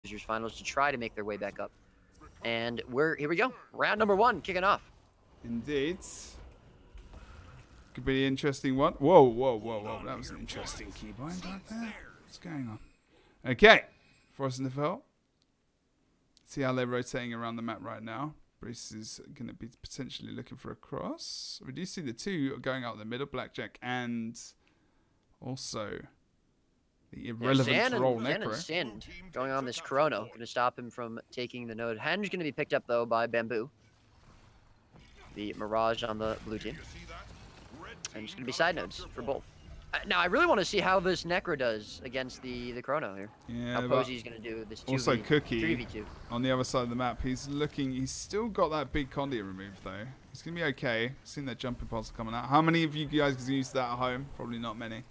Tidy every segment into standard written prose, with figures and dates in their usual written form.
Losers Finals to try to make their way back up. And here we go. Round number 1 kicking off. Indeed. Could be an interesting one. Whoa, whoa, whoa, whoa. That was an interesting keybind right there. What's going on? Okay. Frost in the Fell. See how they're rotating around the map right now. Bruce is going to be potentially looking for a cross. We do see the two going out the middle, Blackjack and also the irrelevant role Zan and Sind going on this Chrono. Going to stop him from taking the node. Henge going to be picked up, though, by Bamboo. The Mirage on the blue team. And it's going to be side nodes for both. Now, I really want to see how this Necro does against the Chrono here. Yeah, how Posey's going to do this 2v, also Cookie 3v2. On the other side of the map. He's still got that big Condia removed, though. He's going to be okay. Seen that jumping pods coming out. How many of you guys can use that at home? Probably not many.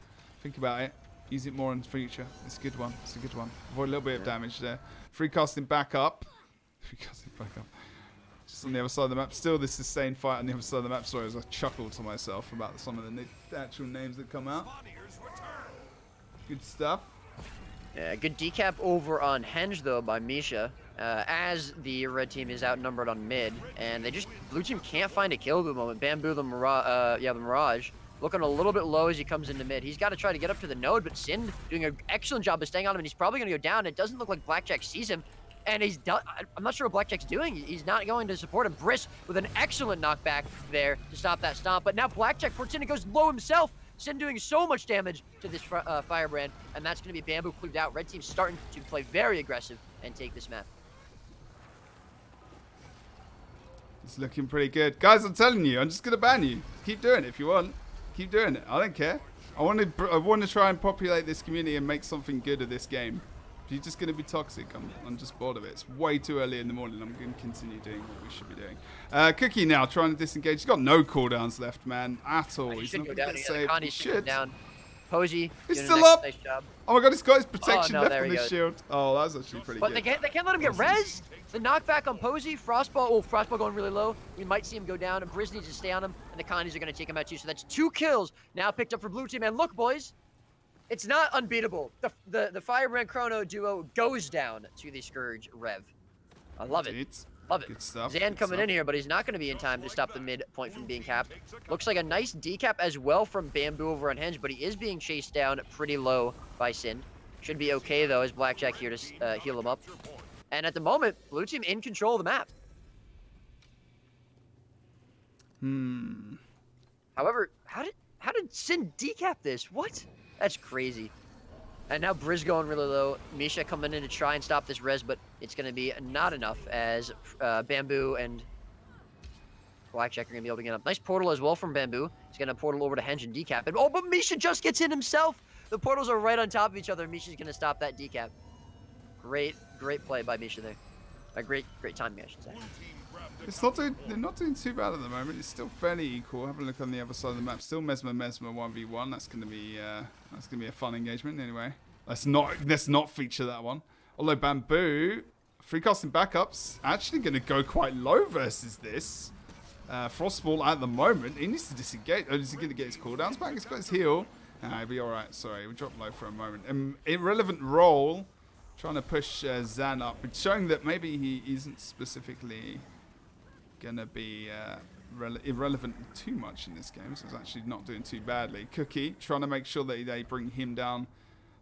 Think about it. Use it more in the future. It's a good one. It's a good one. Avoid a little bit of damage there. Free casting back up. Free casting back up. Just on the other side of the map. Still this sustained fight on the other side of the map. Sorry, as I chuckled to myself about some of the actual names that come out. Good stuff. Yeah, good decap over on Henge, though, by Misha. As the red team is outnumbered on mid. And blue team can't find a kill at the moment. Bamboo, the Mirage. Looking a little bit low as he comes into mid. He's got to try to get up to the node, but Sin doing an excellent job of staying on him, and he's probably going to go down. It doesn't look like Blackjack sees him, and he's done. I'm not sure what Blackjack's doing. He's not going to support him. Briss with an excellent knockback there to stop that stomp, but now Blackjack ports in and goes low himself. Sin doing so much damage to this Firebrand, and that's going to be Bamboo cleared out. Red team's starting to play very aggressive and take this map. It's looking pretty good. Guys, I'm telling you, I'm just going to ban you. Keep doing it if you want. Keep doing it. I don't care. I want to try and populate this community and make something good of this game. If you're just going to be toxic, I'm just bored of it. It's way too early in the morning. I'm going to continue doing what we should be doing. Cookie now trying to disengage. He's got no cooldowns left, man, at all. He's not going to get saved. He should. Down. Posey, he's still up. Nice job. Oh my god, he's got his protection no, left from his goes. shield. Oh, that's actually pretty good. But they can't let him get res. The knockback on Posey, Frostball going really low. We might see him go down, and Briz needs to stay on him, and the Connies are going to take him out too. So that's 2 kills now picked up for blue team. And look, boys, it's not unbeatable. The Firebrand Chrono duo goes down to the Scourge Rev. I love it. Love it. Good stuff. Zan coming in here, but he's not going to be in time to stop the mid point from being capped. Looks like a nice decap as well from Bamboo over on Henge, but he is being chased down pretty low by Sin. Should be okay, though, as Blackjack here to heal him up. And at the moment, blue team in control of the map. However, how did Sin decap this? What? That's crazy. And now Briz going really low. Misha coming in to try and stop this res, but it's going to be not enough as Bamboo and Blackjack are going to be able to get up. Nice portal as well from Bamboo. He's going to portal over to Henge and decap. And, oh, but Misha just gets in himself. The portals are right on top of each other. Misha's going to stop that decap. Great play by Misha there. A great timing, I should say. They're not doing too bad at the moment. It's still fairly equal. Have a look on the other side of the map. Still Mesmer 1v1. That's gonna be a fun engagement anyway. Let's not feature that one. Although Bamboo, free casting backups, actually gonna go quite low versus this. Frostball at the moment. He needs to disengage. Oh, is he gonna get his cooldowns back? He's got his heal. Nah, he'll be alright. Sorry, we dropped low for a moment. Irrelevant role. Trying to push Zan up. It's showing that maybe he isn't specifically gonna be irrelevant too much in this game, so he's actually not doing too badly. Cookie trying to make sure that they bring him down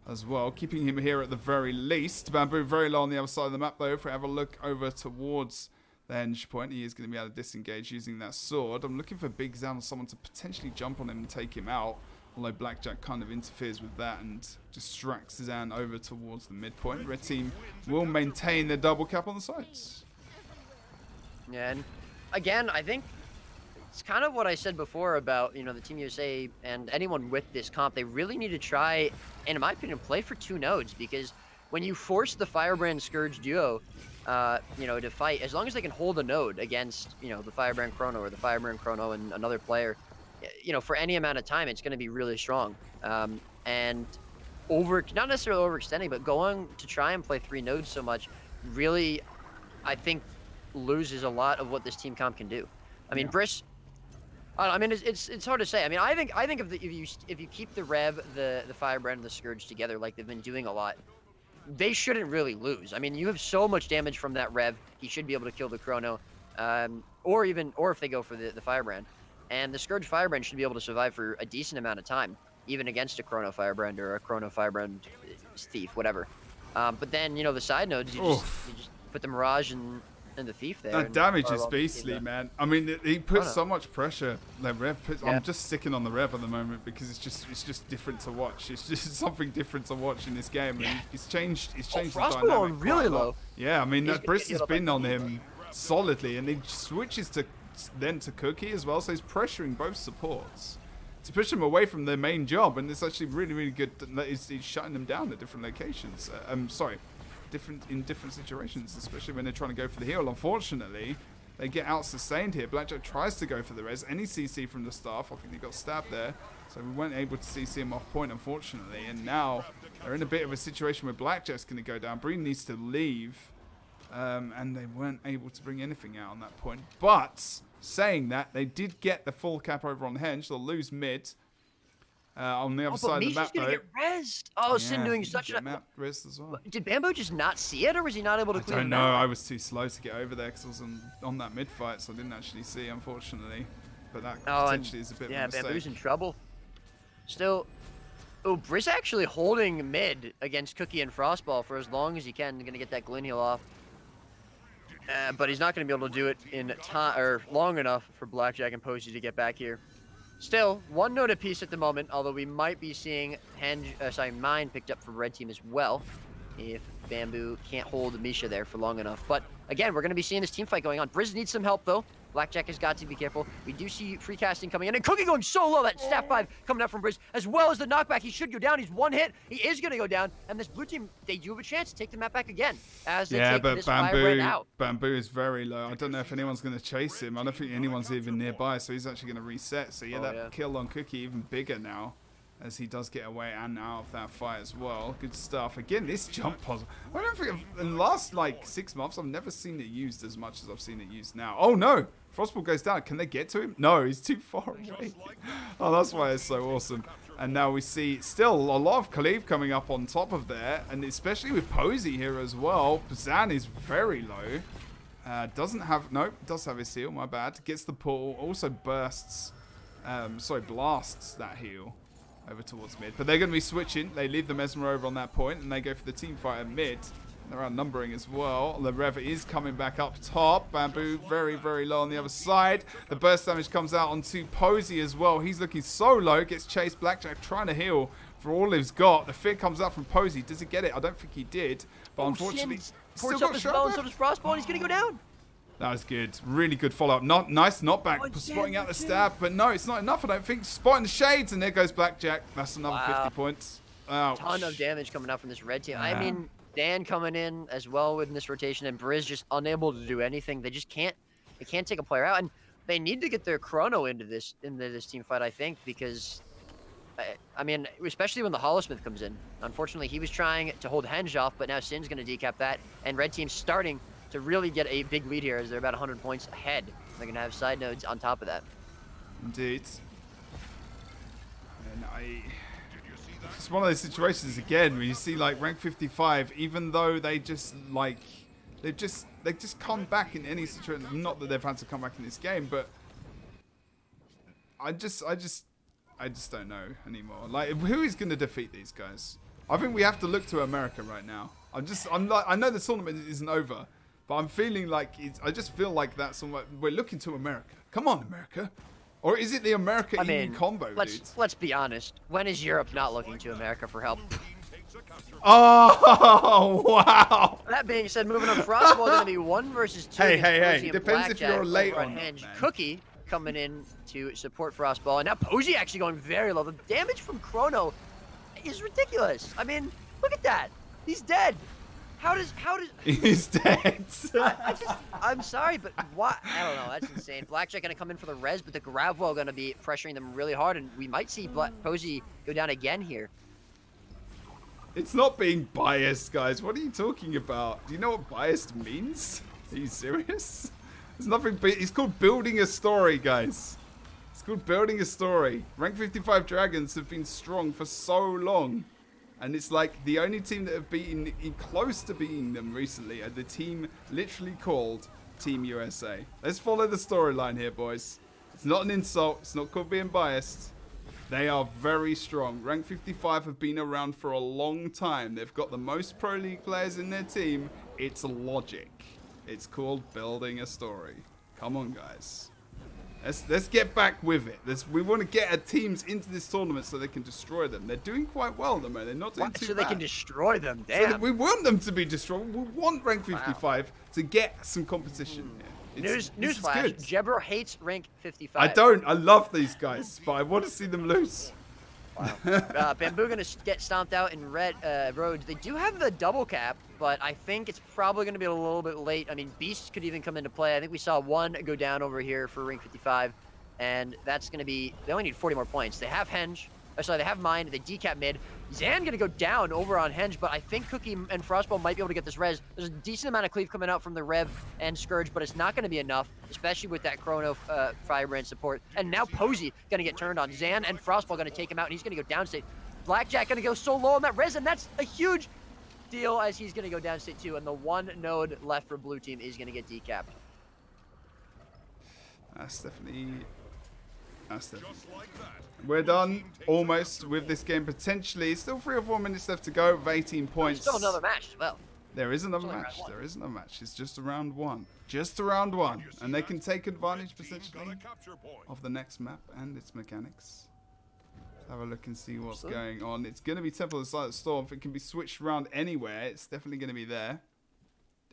as well, keeping him here at the very least. Bamboo very low on the other side of the map though. If we have a look over towards the Henge point, he is going to be able to disengage using that sword. I'm looking for Big Zan or someone to potentially jump on him and take him out, although Blackjack kind of interferes with that and distracts Zan over towards the midpoint. Red team will maintain their double cap on the sides. Yeah, and again, I think it's kind of what I said before about, the Team USA and anyone with this comp. They really need to try, and in my opinion, play for 2 nodes, because when you force the Firebrand Scourge duo, to fight, as long as they can hold a node against, the Firebrand Chrono or the Firebrand Chrono and another player, for any amount of time, it's going to be really strong. And not necessarily overextending, but going to try and play 3 nodes so much, really, I think, loses a lot of what this team comp can do. I mean, Briss, I mean, it's hard to say. I mean, I think if you keep the Rev, the Firebrand, and the Scourge together like they've been doing a lot, they shouldn't really lose. I mean, you have so much damage from that Rev. He should be able to kill the Chrono, or if they go for the Firebrand. And the Scourge Firebrand should be able to survive for a decent amount of time, even against a Chrono Firebrand or a Chrono Firebrand Thief, whatever. But then, you know, the side nodes, you just put the Mirage and the Thief there. That damage is beastly, man. I mean, he puts so much pressure. That Rev puts, Yeah. I'm just sticking on the Rev at the moment because it's just different to watch. It's just something different to watch in this game. And it's changed. It's changed the Frostball dynamic really quite a lot. low. Yeah, I mean, He's Briss gonna has get been on him solidly, and he switches to Cookie as well. So he's pressuring both supports to push him away from their main job, and it's actually really, really good. He's shutting them down at different locations. In different situations, especially when they're trying to go for the heal. Unfortunately, they get out sustained here. Blackjack tries to go for the res. Any CC from the staff. I think they got stabbed there, so we weren't able to CC him off point, unfortunately. And now they're in a bit of a situation where Blackjack's going to go down. Breen needs to leave, and they weren't able to bring anything out on that point. But saying that, they did get the full cap over on Henge. They'll lose mid. On the other side of the map, gonna though. get rezzed. Oh, Sin doing such a map res as well. Did Bamboo just not see it, or was he not able to clear I it don't know. out? I was too slow to get over there because I was on that mid fight, so I didn't actually see, unfortunately. But that potentially is a bit of a mistake. Bamboo's in trouble. Still, Briss actually holding mid against Cookie and Frostball for as long as he can. Gonna get that Glint heal off. But he's not gonna be able to do it in time or long enough for Blackjack and Posey to get back here. Still, one node apiece at the moment, although we might be seeing Mine picked up for Red Team as well, if Bamboo can't hold Misha there for long enough. But again, we're going to be seeing this team fight going on. Briz needs some help, though. Blackjack has got to be careful. We do see free casting coming in, and Cookie going so low. That Staff 5 coming out from Briz, as well as the knockback. He should go down. He's one hit. He is going to go down, and this blue team, they do have a chance to take the map back again, as they take this Firebrand out. Bamboo is very low. I don't know if anyone's going to chase him. I don't think anyone's even nearby, so he's actually going to reset. So yeah, kill on Cookie even bigger now, as he does get away and out of that fight as well. Good stuff. Again, this jump puzzle. I don't think in the last like 6 months I've never seen it used as much as I've seen it used now. Oh no! Frostball goes down. Can they get to him? No, he's too far away. Oh, that's why it's so awesome. And now we see still a lot of Khalif coming up on top of there, and especially with Posey here as well. Zan is very low. Does have his heal, my bad. Gets the pull, also bursts, blasts that heal over towards mid. But they're going to be switching. They leave the Mesmer over on that point, and they go for the team fight at mid. They're outnumbering as well. The Rev is coming back up top. Bamboo very, very low on the other side. The burst damage comes out onto Posey as well. He's looking so low. Gets chased. Blackjack trying to heal for all he's got. The fear comes out from Posey. Does he get it? I don't think he did. But unfortunately, still got shot and so does Frostball, and he's going to go down. That was good. Really good follow-up. Nice knockback. Spotting out the stab. But no, it's not enough, I don't think. Spotting the shades, and there goes Blackjack. That's another 50 points. Ouch. Ton of damage coming out from this red team. I mean, Dan coming in as well in this rotation, and Briz just unable to do anything. They just can't. They can't take a player out, and they need to get their Chrono into this team fight, I think, because I mean, especially when the Holosmith comes in. Unfortunately, he was trying to hold Henge off, but now Sin's going to decap that, and red team's starting to really get a big lead here, as they're about 100 points ahead. They're going to have side nodes on top of that. Indeed. And it's one of those situations again where you see like rank 55, even though they just like they just come back in any situation. Not that they've had to come back in this game, but I just don't know anymore. Like, who is going to defeat these guys? I think we have to look to America right now. I know the tournament isn't over, but I'm feeling like I just feel like that's we're looking to America. Come on, America. Or is it the America-EU combo, dudes? Let's be honest. When is Europe not looking to America for help? Oh, wow. That being said, moving on, Frostball going to be 1 versus 2. Hey. Depends if you're late or not, Henge. Cookie coming in to support Frostball. And now Posey actually going very low. The damage from Chrono is ridiculous. I mean, look at that. He's dead. How does He's dead. I'm sorry, but what? I don't know. That's insane. Blackjack gonna come in for the res, but the Gravwell gonna be pressuring them really hard, and we might see Posey go down again here. It's not being biased, guys. What are you talking about? Do you know what biased means? Are you serious? There's nothing. It's called building a story, guys. It's called building a story. Rank 55 Dragons have been strong for so long. And it's like the only team that have beaten, close to beating them recently, are the team literally called Team USA. Let's follow the storyline here, boys. It's not an insult. It's not called being biased. They are very strong. Rank 55 have been around for a long time. They've got the most Pro League players in their team. It's logic. It's called building a story. Come on, guys. Let's get back with it. We want to get our teams into this tournament so they can destroy them. They're doing quite well, though, man. They're not doing too bad. So they can destroy them. Damn. So we want them to be destroyed. We want rank 55 to get some competition here. Newsflash, Jebro hates rank 55. I don't. I love these guys, but I want to see them lose. Wow. Bamboo going to get stomped out in red roads. They do have the double cap, but I think it's probably going to be a little bit late. I mean, Beasts could even come into play. I think we saw one go down over here for ring 55, and that's going to be, they only need 40 more points. They have Henge. Sorry, they have Mind. They decap mid. Zan going to go down over on Henge, but I think Cookie and Frostball might be able to get this res. There's a decent amount of cleave coming out from the Rev and Scourge, but it's not going to be enough, especially with that Chrono Firebrand support. And now Posey going to get turned on. Zan and Frostball going to take him out, and he's going to go downstate. Blackjack going to go so low on that res, and that's a huge deal as he's going to go downstate too, and the one node left for blue team is going to get decapped. That's definitely... We're done almost with this game, potentially. Still 3 or 4 minutes left to go with 18 points. There's still another match as well. There is another match. There is another match. It's just a round 1. Just a round 1. And they can take advantage, potentially, of the next map and its mechanics. Let's have a look and see what's going on. It's going to be Temple of the Silent Storm. If it can be switched around anywhere, it's definitely going to be there.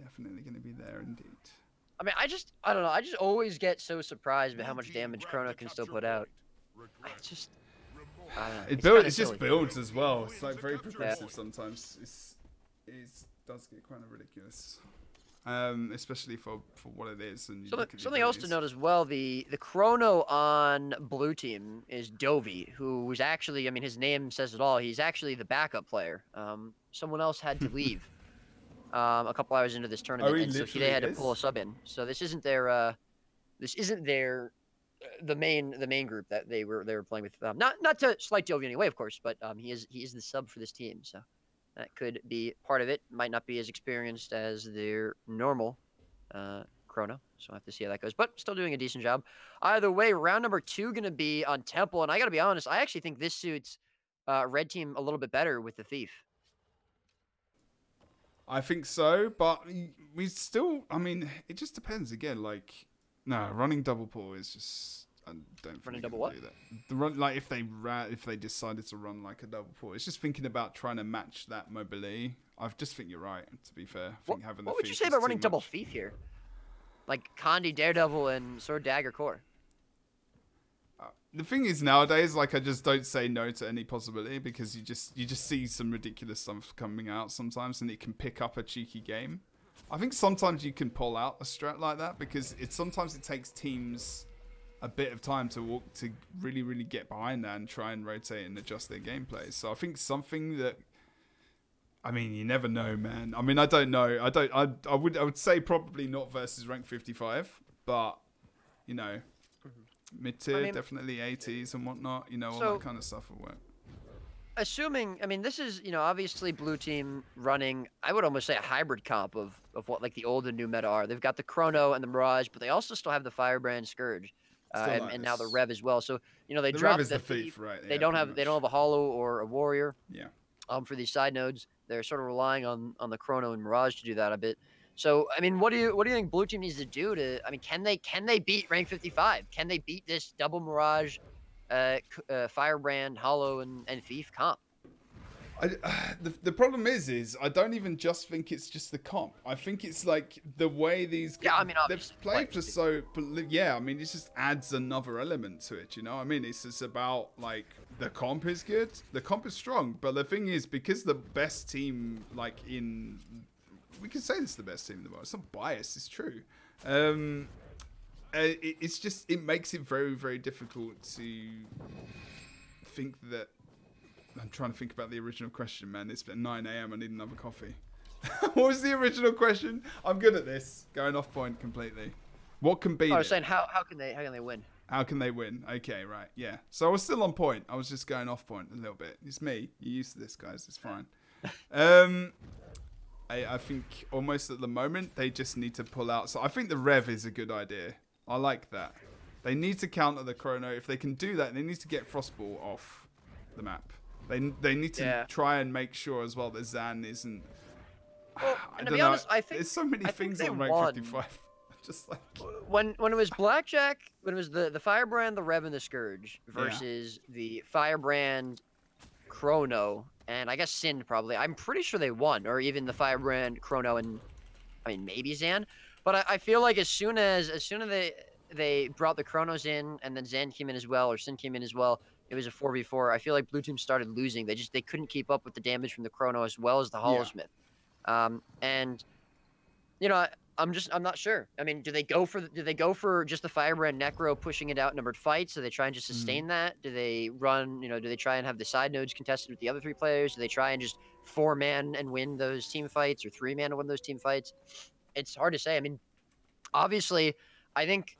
Definitely going to be there indeed. I mean, I don't know. I just always get so surprised by how much damage Chrono can still put out. I don't know. It just builds as well. It's like very progressive sometimes. It does get kind of ridiculous, especially for what it is. And something else to note as well: the Chrono on blue team is Dovey, who was actually, I mean, his name says it all. He's actually the backup player. Someone else had to leave a couple hours into this tournament, and so they had to pull a sub in. So this isn't their the main group that they were playing with. Not to slight Dovey in any way, of course, but he is the sub for this team, so that could be part of it. Might not be as experienced as their normal Chrono, so I have to see how that goes, but still doing a decent job. Either way, round number 2 gonna be on Temple, and I gotta be honest, I actually think this suits red team a little bit better with the Thief. I think so, but we still, I mean, it just depends again. Like, no, running double pull is just, I don't running double what? do that. The run, like if they decided to run like a double pull, it's just thinking about trying to match that mobility. I just think you're right. To be fair, I think having what would you say about running double Thief here? Like Condi, Daredevil, and Sword Dagger Core. The thing is nowadays, like I just don't say no to any possibility because you just see some ridiculous stuff coming out sometimes, and it can pick up a cheeky game. I think sometimes you can pull out a strat like that because sometimes it takes teams a bit of time to really get behind that and try and rotate and adjust their gameplay. So I think something that, I mean, you never know, man. I mean, I don't know. I would say probably not versus rank 55, but you know. Mid-tier, definitely 80s and whatnot, you know, all that kind of stuff will work. Assuming, I mean, this is, you know, obviously blue team running, I would almost say a hybrid comp of what like the old and new meta are. They've got the Chrono and the Mirage, but they also still have the Firebrand Scourge, and now the Rev as well. So, you know, they dropped the Thief, right? They don't have a Hollow or a Warrior. Yeah. For these side nodes, they're sort of relying on the Chrono and Mirage to do that a bit. So, I mean, what do you think blue team needs to do to? I mean, can they beat rank 55? Can they beat this double Mirage, Firebrand, Hollow, and Thief comp? The problem is I don't even just think it's just the comp. I think it's like the way these they've played for so. Yeah, I mean, it just adds another element to it. You know, I mean, it's just about like the comp is good, the comp is strong, but the thing is because the best team like in. We can say this is the best team in the world. It's not biased. It's true. It's just, it makes it very, very difficult to think that... I'm trying to think about the original question, man. It's been 9 AM. I need another coffee. What was the original question? I'm good at this. Going off point completely. What can beat it? I was saying, how can they win? How can they win? Okay, right, yeah. So I was still on point. I was just going off point a little bit. It's me. You're used to this, guys. It's fine. I think almost at the moment they just need to pull out. So I think the Rev is a good idea. I like that. They need to counter the Chrono. If they can do that, they need to get Frostball off the map. They need to try and make sure as well that Zan isn't. Well, I to don't be know. honest, I think There's so many things on rank 55. Just like when it was Blackjack, when it was the Firebrand, the Rev, and the Scourge versus the Firebrand, Chrono, and I guess Sin probably. I'm pretty sure they won, or even the Firebrand, Chrono, and I mean maybe Zan. But I feel like as soon as they brought the Chronos in, and then Zan came in as well, or Sin came in as well, it was a 4v4. I feel like Blue Team started losing. They couldn't keep up with the damage from the Chrono as well as the Holosmith. And you know, I'm not sure. I mean, do they go for just the Firebrand Necro pushing it out numbered fights? Do they try and just sustain that? Do they run, do they try and have the side nodes contested with the other 3 players? Do they try and just 4-man and win those team fights, or 3-man and win those team fights? It's hard to say. I mean, obviously, I think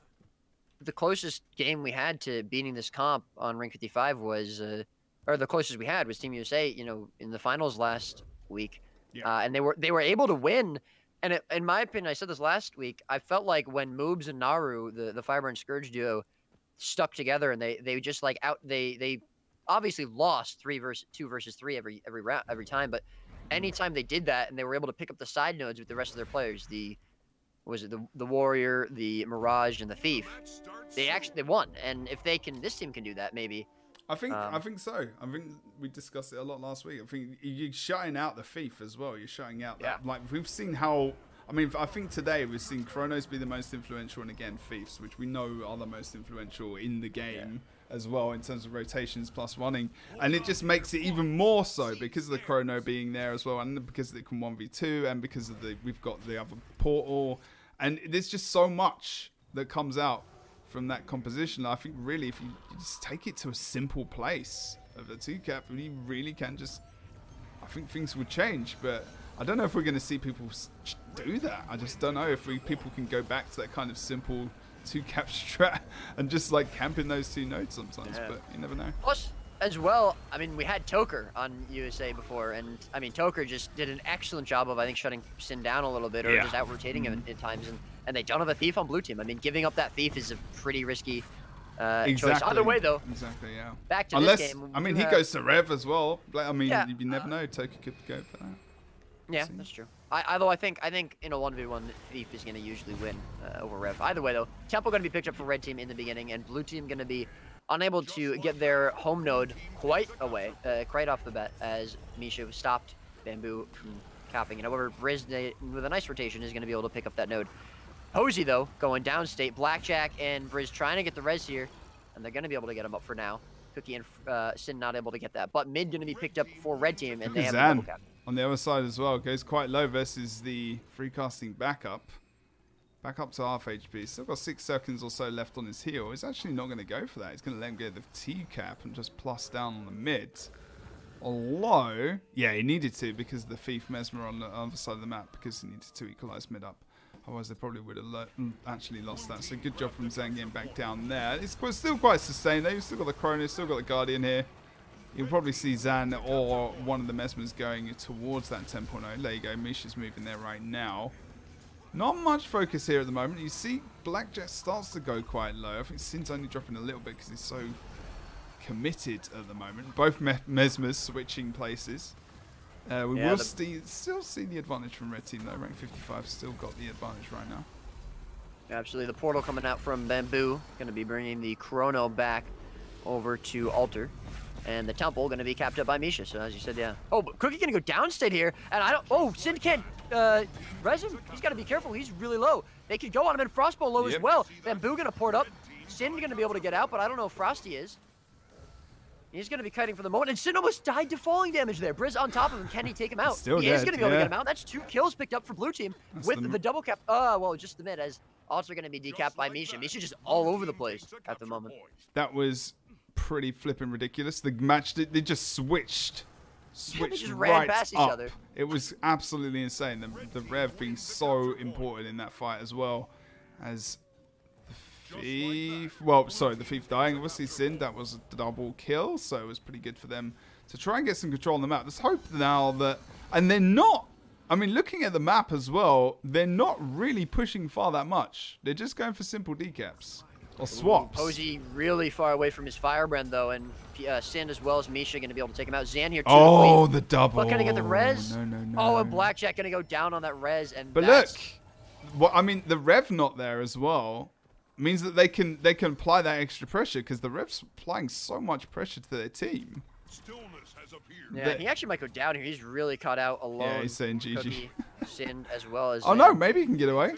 the closest game we had to beating this comp on rank 55 was, or the closest we had was Team USA, in the finals last week. Yeah. And they were able to win. And in my opinion, I said this last week, I felt like when Moobs and Naru, the Firebrand Scourge duo, stuck together, and they just like they obviously lost 2 versus 3 every time, but anytime they did that and they were able to pick up the side nodes with the rest of their players, the Warrior, the Mirage, and the Thief, they won. And if this team can do that, maybe. I think so. I think we discussed it a lot last week. I think you're shutting out the Thief as well. You're shutting out that. Like, we've seen how. I mean, I think today we've seen Chronos be the most influential, and again Thieves, which we know are the most influential in the game as well in terms of rotations plus running, and it just makes it even more so because of the Chrono being there as well, and because it can 1v2, and because of we've got the other portal, and there's just so much that comes out from that composition. I think really if you just take it to a simple place of a 2-cap, you really can just, I think things would change. But I don't know if we're going to see people do that. I just don't know if people can go back to that kind of simple 2-cap strat and just like camp in those 2 nodes sometimes, but you never know. Plus, as well, I mean, we had Toker on USA before, and I mean, Toker just did an excellent job of, I think, shutting Sin down a little bit, or just out-rotating him at times, and they don't have a Thief on Blue Team. I mean, giving up that Thief is a pretty risky choice. Either way, though. Exactly, yeah. Back to this game. I mean, he goes to Rev as well. I mean, you never know. Toker could go for that. Yeah, that's true. Although I think in a 1v1, Thief is going to usually win over Rev. Either way, though, Temple going to be picked up for Red Team in the beginning, and Blue Team going to be unable to get their home node quite away, quite off the bat, as Misha stopped Bamboo from capping. And however, Briz, with a nice rotation, is going to be able to pick up that node. Posey, though, going downstate. Blackjack and Briz trying to get the res here, and they're going to be able to get him up for now. Cookie and Sin not able to get that. But mid going to be picked up for Red Team, and they have a double cap. On the other side as well, goes quite low versus the free casting backup. Back up to half HP. Still got 6 seconds or so left on his heal. He's actually not going to go for that. He's going to let him get the T-cap and just plus down on the mid. Although, yeah, he needed to because of the Thief Mesmer on the other side of the map, because he needed to equalize mid up. Otherwise, they probably would have actually lost that. So good job from Zan getting back down there. It's still quite sustained. They've still got the Chrono, still got the Guardian here. You'll probably see Zan or one of the Mesmers going towards that 10.0. There you go. Misha's moving there right now. Not much focus here at the moment. You see Blackjack starts to go quite low. I think Sin's only dropping a little bit because he's so committed at the moment. Both Mesmers switching places. We will still see the advantage from Red Team though. Rank 55 still got the advantage right now. Absolutely. The portal coming out from Bamboo. Going to be bringing the Chrono back over to Alter. And the Temple going to be capped up by Misha. So as you said, yeah. Oh, but Cookie going to go downstate here. And I don't... Oh, Sin can't res him. He's got to be careful. He's really low. They could go on him, and Frostbow low as well. Bamboo going to port up. Sin going to be able to get out, but I don't know if Frosty is. He's going to be kiting for the moment. And Sin almost died to falling damage there. Briz on top of him. Can he take him out? Still he is going to be able to get him out. That's 2 kills picked up for Blue Team. That's with the double cap. Well, just the mid, as also going to be decapped by Misha. Misha's just all over the place at the moment. That was pretty flipping ridiculous. The match, they just switched they just ran past each other. It was absolutely insane. The Rev being so important in that fight as well, as the Thief. Well, sorry, the Thief dying. Obviously, Sin, that was a double kill, so it was pretty good for them to try and get some control on the map. Let's hope now that... And they're not... I mean, looking at the map as well, they're not really pushing far that much. They're just going for simple decaps. Or swaps. Posey really far away from his Firebrand, though, and Sin as well as Misha going to be able to take him out. Zan here, too. Oh, the double. But can I get the res? No. Oh, and Blackjack going to go down on that res. And but look, well, I mean, the Rev not there as well means that they can apply that extra pressure because the Rev's applying so much pressure to their team. Yeah, he actually might go down here. He's really caught out alone. Yeah, he's saying GG. Sin as well as... Oh, no, maybe he can get away.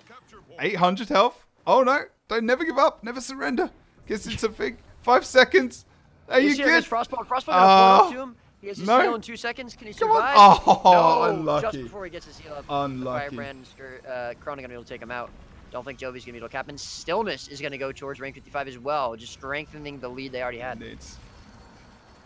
800 health. Oh, no. Don't never give up. Never surrender. Guess it's a thing. 5 seconds. Are you good? Frostball going to pull up to him. He has his heal in 2 seconds. Can he survive? Oh, no, unlucky. Just before he gets his heal up. Unlucky. Firebrand and Chrono going to be able to take him out. Don't think Jovi's going to be able to cap. And Stillness is going to go towards rank 55 as well, just strengthening the lead they already had.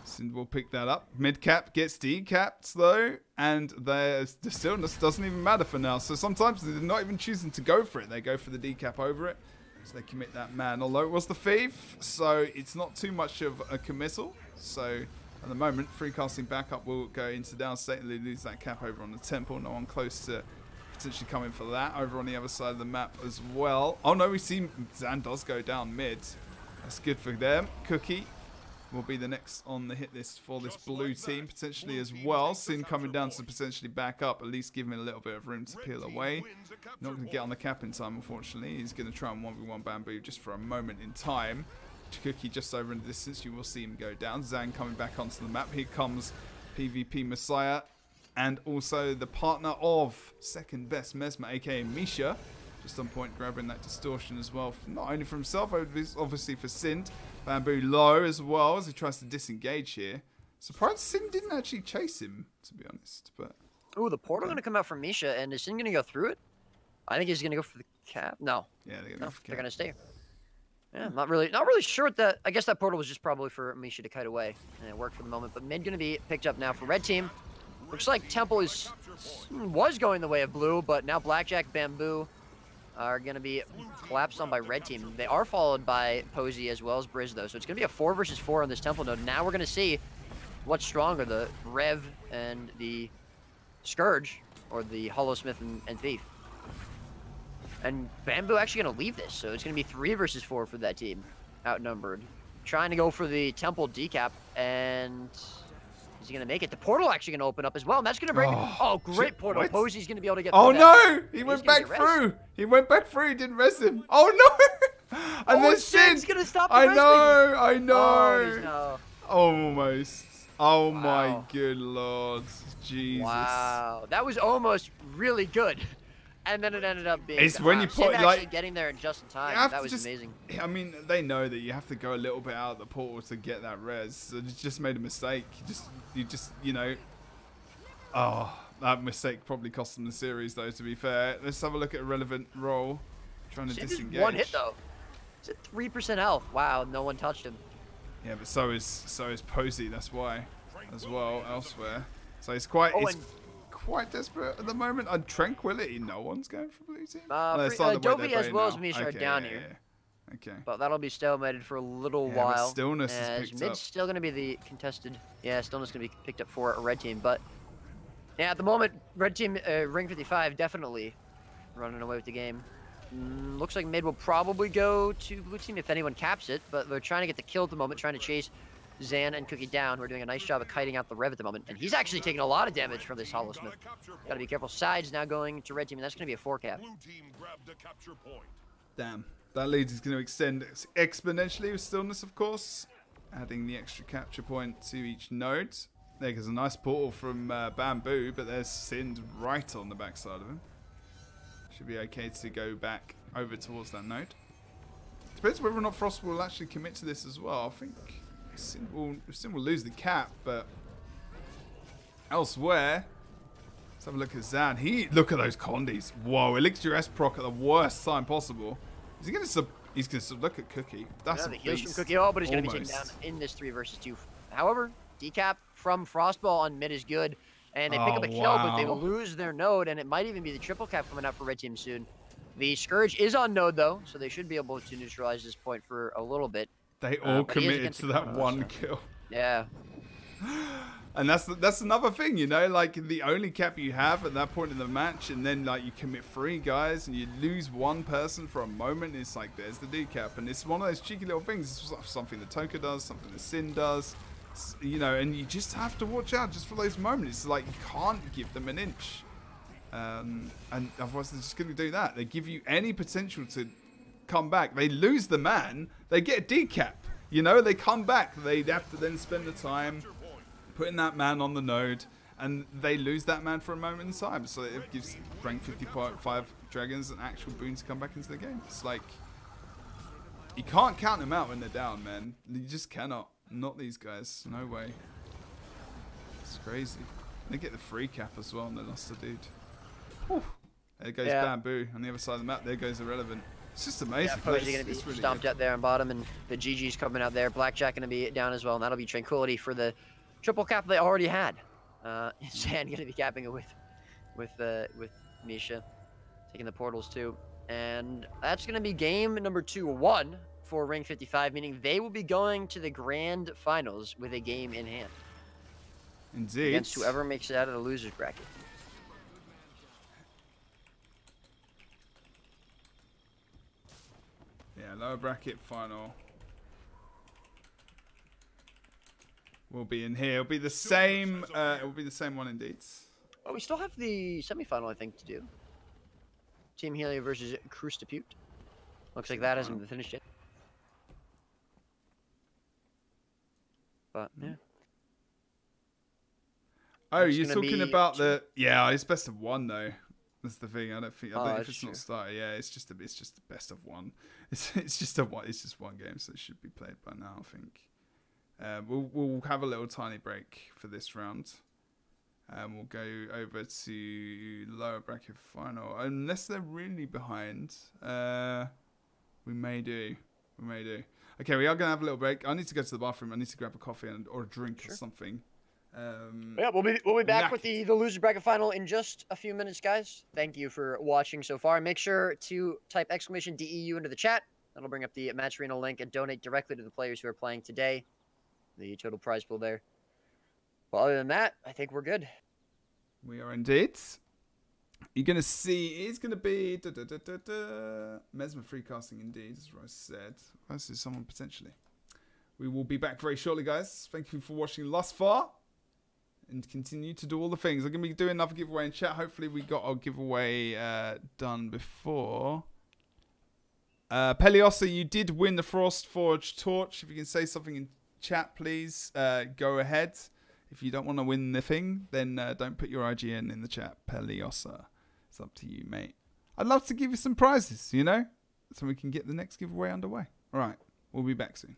Sind will pick that up. Mid cap gets decapped though, and the Stillness doesn't even matter for now. So sometimes they're not even choosing to go for it. They go for the decap over it. So they commit that man. Although it was the Thief, so it's not too much of a committal. So at the moment, free casting backup will go into down state and they lose that cap over on the temple. No one close to potentially coming for that. Over on the other side of the map as well. Oh no, we see Zan does go down mid. That's good for them. Cookie will be the next on the hit list for this blue team potentially as well. Sin coming down to potentially back up, at least give him a little bit of room to peel away. Not going to get on the cap in time, unfortunately. He's going to try and 1v1 Bamboo just for a moment in time. Cookie just over in the distance, you will see him go down. Zan coming back onto the map. Here comes PvP Messiah and also the partner of second best Mesmer, aka Misha. Just on point, grabbing that distortion as well, not only for himself, obviously for Sind. Bamboo low as well as he tries to disengage here. Surprised Sin didn't actually chase him, to be honest. But oh, the portal going to come out from Misha, and is Sin going to go through it? I think he's going to go for the cap. No. Yeah, they're going to stay. Yeah, not really sure what that. I guess that portal was just probably for Misha to kite away, and it worked for the moment. But mid going to be picked up now for red team. Looks like Temple was going the way of blue, but now Blackjack, Bamboo are going to be collapsed on by red team. They are followed by Posey as well as Briz, though. So it's going to be a 4 versus 4 on this Temple node. Now we're going to see what's stronger, the Rev and the Scourge, or the Hollowsmith and Thief. And Bamboo actually going to leave this, so it's going to be 3 versus 4 for that team, outnumbered. Trying to go for the Temple decap, and is he going to make it? The portal actually going to open up as well, and that's going to bring... Oh, great portal. What? Posey's going to be able to get... Oh, no! He went back through! He went back through, he didn't res him. Oh, no! And then Sin's going to stop the I res know, I know! Oh, no. Almost. Oh, Wow. my good lord. Jesus. Wow. That was almost really good. And then it ended up being... It's when you put, actually like... getting there in just in time. That was amazing. I mean, they know that you have to go a little bit out of the portal to get that res. So you just made a mistake. You just, you know... Oh, that mistake probably cost them the series, though, to be fair. Let's have a look at a relevant role. Trying to disengage. One hit, though. It's at 3% health. Wow, no one touched him. Yeah, but so is Posey. That's why, as well, elsewhere. So it's quite... quite desperate at the moment. On Tranquility, no one's going for blue team. Dovey as well as Misha are down here. Yeah. Okay. But that'll be stalemated for a little while. Stillness is picked mid's still going to be the contested. Yeah, Stillness going to be picked up for a red team. But yeah, at the moment, red team, ring 55, definitely running away with the game. Looks like mid will probably go to blue team if anyone caps it. But they're trying to get the kill at the moment, trying to chase Zan and Cookie down, who are doing a nice job of kiting out the Rev at the moment. And he's actually taking a lot of damage from this Hollowsmith. Gotta be careful. Sides now going to red team, and that's gonna be a 4 cap. Damn. That lead is going to extend exponentially with Stillness, of course. Adding the extra capture point to each node. There's a nice portal from Bamboo, but there's Sind right on the backside of him. Should be okay to go back over towards that node. Depends whether or not Frost will actually commit to this as well. I think Sin will lose the cap, but elsewhere, let's have a look at Zan. Look at those condis. Whoa, Elixir S proc at the worst time possible. Is he going to he's going to look at Cookie. That's a the heals from Cookie, but he's going to be taken down in this 3 versus 2. However, decap from Frostball on mid is good, and they pick up a kill, but they will lose their node, and it might even be the triple cap coming out for red team soon. The Scourge is on node, though, so they should be able to neutralize this point for a little bit. They all But he is committed against to the that Chrono, one so- kill. Yeah. And that's another thing, you know, like the only cap you have at that point in the match, and then like you commit 3 guys and you lose one person for a moment. It's like there's the decap, and it's one of those cheeky little things. It's something that Toka does, something that Sin does, you know, and you just have to watch out just for those moments. It's like you can't give them an inch, and otherwise they're just going to do that. They give you any potential to come back. They lose the man, they get a decap. You know, they come back. They have to then spend the time putting that man on the node, and they lose that man for a moment in time. So it gives rank 55 dragons an actual boon to come back into the game. It's like, you can't count them out when they're down, man. You just cannot. Not these guys. No way. It's crazy. They get the free cap as well, and they lost a dude. Whew. There goes Bamboo on the other side of the map. There goes Irrelevant. It's just amazing. Yeah, Posey going to be really stomped out there on bottom, and the GG's coming out there. Blackjack going to be down as well, and that'll be Tranquility for the triple cap they already had. Sand going to be capping it with Misha, taking the portals too, and that's going to be game number 2-1 for Ring 55, meaning they will be going to the grand finals with a game in hand. Indeed. Against whoever makes it out of the losers bracket. Yeah, lower bracket final. Will be in here. It'll be the same. It will be the same one indeed. Oh, we still have the semifinal, I think, to do. Team Helio versus Crustapute. Looks like that hasn't been finished yet. But yeah. Oh, It's you're gonna talking be about the it's best of 1 though. That's the thing. I don't think if that's it's true. not started, it's just the best of 1. It's just one game, so it should be played by now, I think. We'll have a little tiny break for this round. We'll go over to lower bracket final, unless they're really behind. We may do. Okay, we are gonna have a little break. I need to go to the bathroom. I need to grab a coffee or a drink or something. Yeah, we'll be back with the loser bracket final in just a few minutes, guys. Thank you for watching so far. Make sure to type !DEU into the chat. That'll bring up the Match Arena link and donate directly to the players who are playing today. The total prize pool there. Well, other than that, I think we're good. We are indeed. You're going to see, it's going to be Mesmer free casting indeed, as I said. Versus someone potentially. We will be back very shortly, guys. Thank you for watching thus far. And continue to do all the things. I'm going to be doing another giveaway in chat. Hopefully we got our giveaway done before. Peliosa, you did win the Frostforge torch. If you can say something in chat, please go ahead. If you don't want to win the thing, then don't put your IGN in the chat. Peliosa. It's up to you, mate. I'd love to give you some prizes, you know? So we can get the next giveaway underway. All right. We'll be back soon.